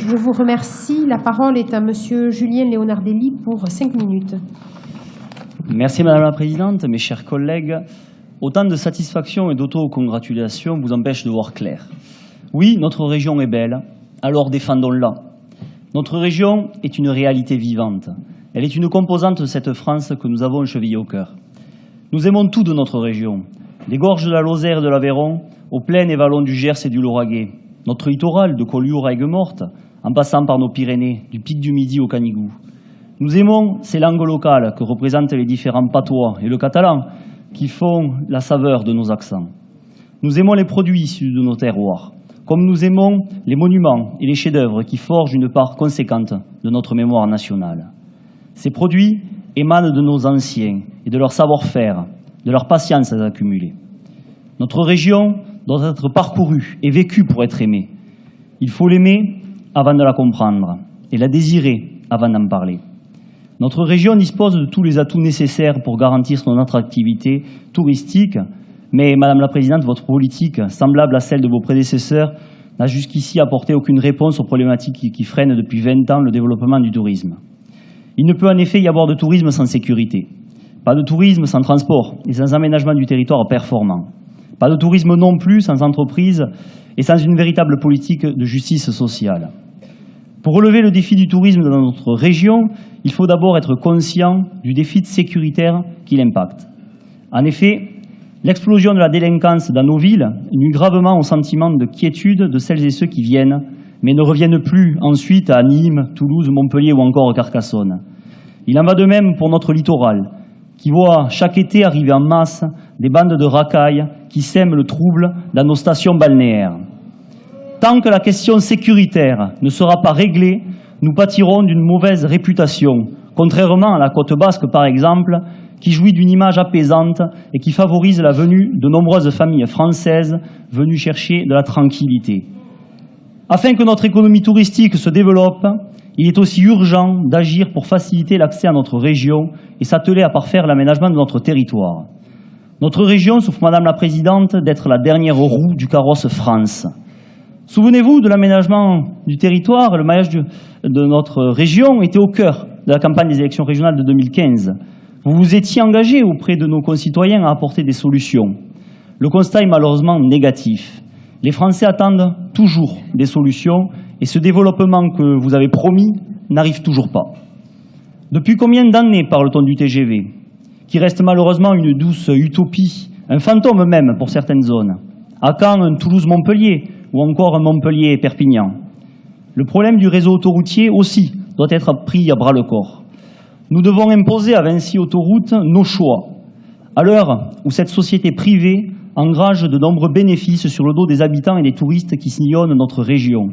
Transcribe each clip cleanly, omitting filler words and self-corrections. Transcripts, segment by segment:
Je vous remercie. La parole est à Monsieur Julien Leonardelli pour 5 minutes. Merci Madame la Présidente, mes chers collègues. Autant de satisfaction et d'autocongratulation vous empêchent de voir clair. Oui, notre région est belle, alors défendons-la. Notre région est une réalité vivante. Elle est une composante de cette France que nous avons chevillée au cœur. Nous aimons tout de notre région, des gorges de la Lozère et de l'Aveyron, aux plaines et vallons du Gers et du Lauragais, notre littoral de Collioure à Aigues-Mortes, en passant par nos Pyrénées, du Pic du Midi au Canigou. Nous aimons ces langues locales que représentent les différents patois et le catalan qui font la saveur de nos accents. Nous aimons les produits issus de nos terroirs, comme nous aimons les monuments et les chefs-d'œuvre qui forgent une part conséquente de notre mémoire nationale. Ces produits émanent de nos anciens et de leur savoir-faire, de leur patience accumulée. Notre région doit être parcourue et vécue pour être aimée. Il faut l'aimer avant de la comprendre et la désirer avant d'en parler. Notre région dispose de tous les atouts nécessaires pour garantir son attractivité touristique, mais Madame la Présidente, votre politique, semblable à celle de vos prédécesseurs, n'a jusqu'ici apporté aucune réponse aux problématiques qui freinent depuis 20 ans le développement du tourisme. Il ne peut en effet y avoir de tourisme sans sécurité, pas de tourisme sans transport et sans aménagement du territoire performant, pas de tourisme non plus sans entreprise et sans une véritable politique de justice sociale. Pour relever le défi du tourisme dans notre région, il faut d'abord être conscient du défi sécuritaire qu'il impacte. En effet, l'explosion de la délinquance dans nos villes nuit gravement au sentiment de quiétude de celles et ceux qui viennent, mais ne reviennent plus ensuite à Nîmes, Toulouse, Montpellier ou encore Carcassonne. Il en va de même pour notre littoral, qui voit chaque été arriver en masse des bandes de racailles qui sèment le trouble dans nos stations balnéaires. Tant que la question sécuritaire ne sera pas réglée, nous pâtirons d'une mauvaise réputation, contrairement à la côte basque par exemple, qui jouit d'une image apaisante et qui favorise la venue de nombreuses familles françaises venues chercher de la tranquillité. Afin que notre économie touristique se développe, il est aussi urgent d'agir pour faciliter l'accès à notre région et s'atteler à parfaire l'aménagement de notre territoire. Notre région souffre, Madame la Présidente, d'être la dernière roue du carrosse France. Souvenez-vous de l'aménagement du territoire, le maillage de notre région était au cœur de la campagne des élections régionales de 2015. Vous vous étiez engagé auprès de nos concitoyens à apporter des solutions. Le constat est malheureusement négatif. Les Français attendent toujours des solutions et ce développement que vous avez promis n'arrive toujours pas. Depuis combien d'années parle-t-on du TGV, qui reste malheureusement une douce utopie, un fantôme même pour certaines zones? À quand un Toulouse-Montpellier ou encore un Montpellier-Perpignan? Le problème du réseau autoroutier aussi doit être pris à bras-le-corps. Nous devons imposer à Vinci Autoroutes nos choix, à l'heure où cette société privée engrange de nombreux bénéfices sur le dos des habitants et des touristes qui sillonnent notre région.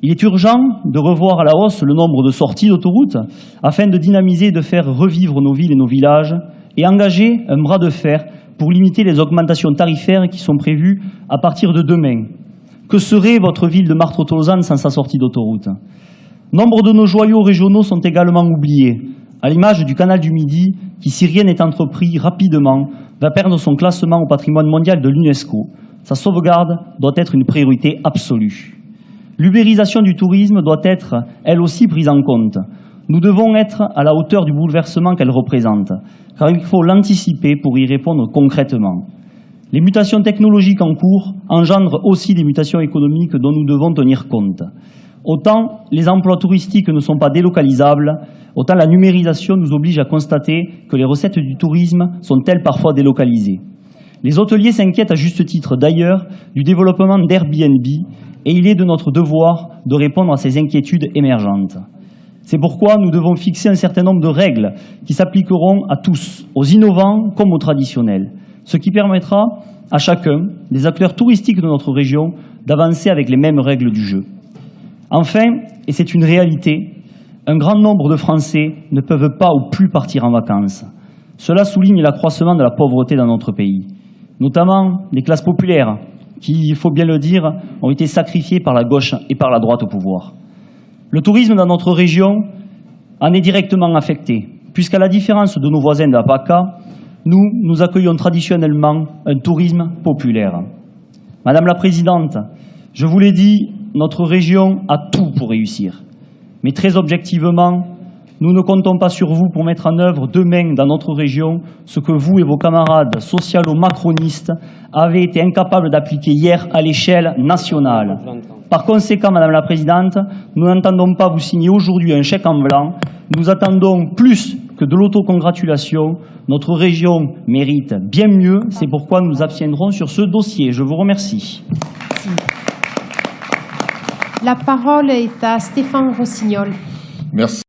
Il est urgent de revoir à la hausse le nombre de sorties d'autoroutes afin de dynamiser et de faire revivre nos villes et nos villages et engager un bras de fer pour limiter les augmentations tarifaires qui sont prévues à partir de demain. Que serait votre ville de Martres-Tolosane sans sa sortie d'autoroute? Nombre de nos joyaux régionaux sont également oubliés, à l'image du canal du Midi qui, si rien n'est entrepris rapidement, va perdre son classement au patrimoine mondial de l'UNESCO. Sa sauvegarde doit être une priorité absolue. L'ubérisation du tourisme doit être, elle aussi, prise en compte. Nous devons être à la hauteur du bouleversement qu'elle représente, car il faut l'anticiper pour y répondre concrètement. Les mutations technologiques en cours engendrent aussi des mutations économiques dont nous devons tenir compte. Autant les emplois touristiques ne sont pas délocalisables, autant la numérisation nous oblige à constater que les recettes du tourisme sont elles parfois délocalisées. Les hôteliers s'inquiètent à juste titre d'ailleurs du développement d'Airbnb et il est de notre devoir de répondre à ces inquiétudes émergentes. C'est pourquoi nous devons fixer un certain nombre de règles qui s'appliqueront à tous, aux innovants comme aux traditionnels, ce qui permettra à chacun des acteurs touristiques de notre région d'avancer avec les mêmes règles du jeu. Enfin, et c'est une réalité, un grand nombre de Français ne peuvent pas ou plus partir en vacances. Cela souligne l'accroissement de la pauvreté dans notre pays, notamment les classes populaires qui, il faut bien le dire, ont été sacrifiées par la gauche et par la droite au pouvoir. Le tourisme dans notre région en est directement affecté, puisqu'à la différence de nos voisins de la PACA, nous accueillons traditionnellement un tourisme populaire. Madame la Présidente, je vous l'ai dit, notre région a tout pour réussir. Mais très objectivement, nous ne comptons pas sur vous pour mettre en œuvre demain dans notre région ce que vous et vos camarades socialo-macronistes avez été incapables d'appliquer hier à l'échelle nationale. Par conséquent, Madame la Présidente, nous n'entendons pas vous signer aujourd'hui un chèque en blanc. Nous attendons plus que de l'autocongratulation. Notre région mérite bien mieux. C'est pourquoi nous nous abstiendrons sur ce dossier. Je vous remercie. La parole est à Stéphane Rossignol. Merci.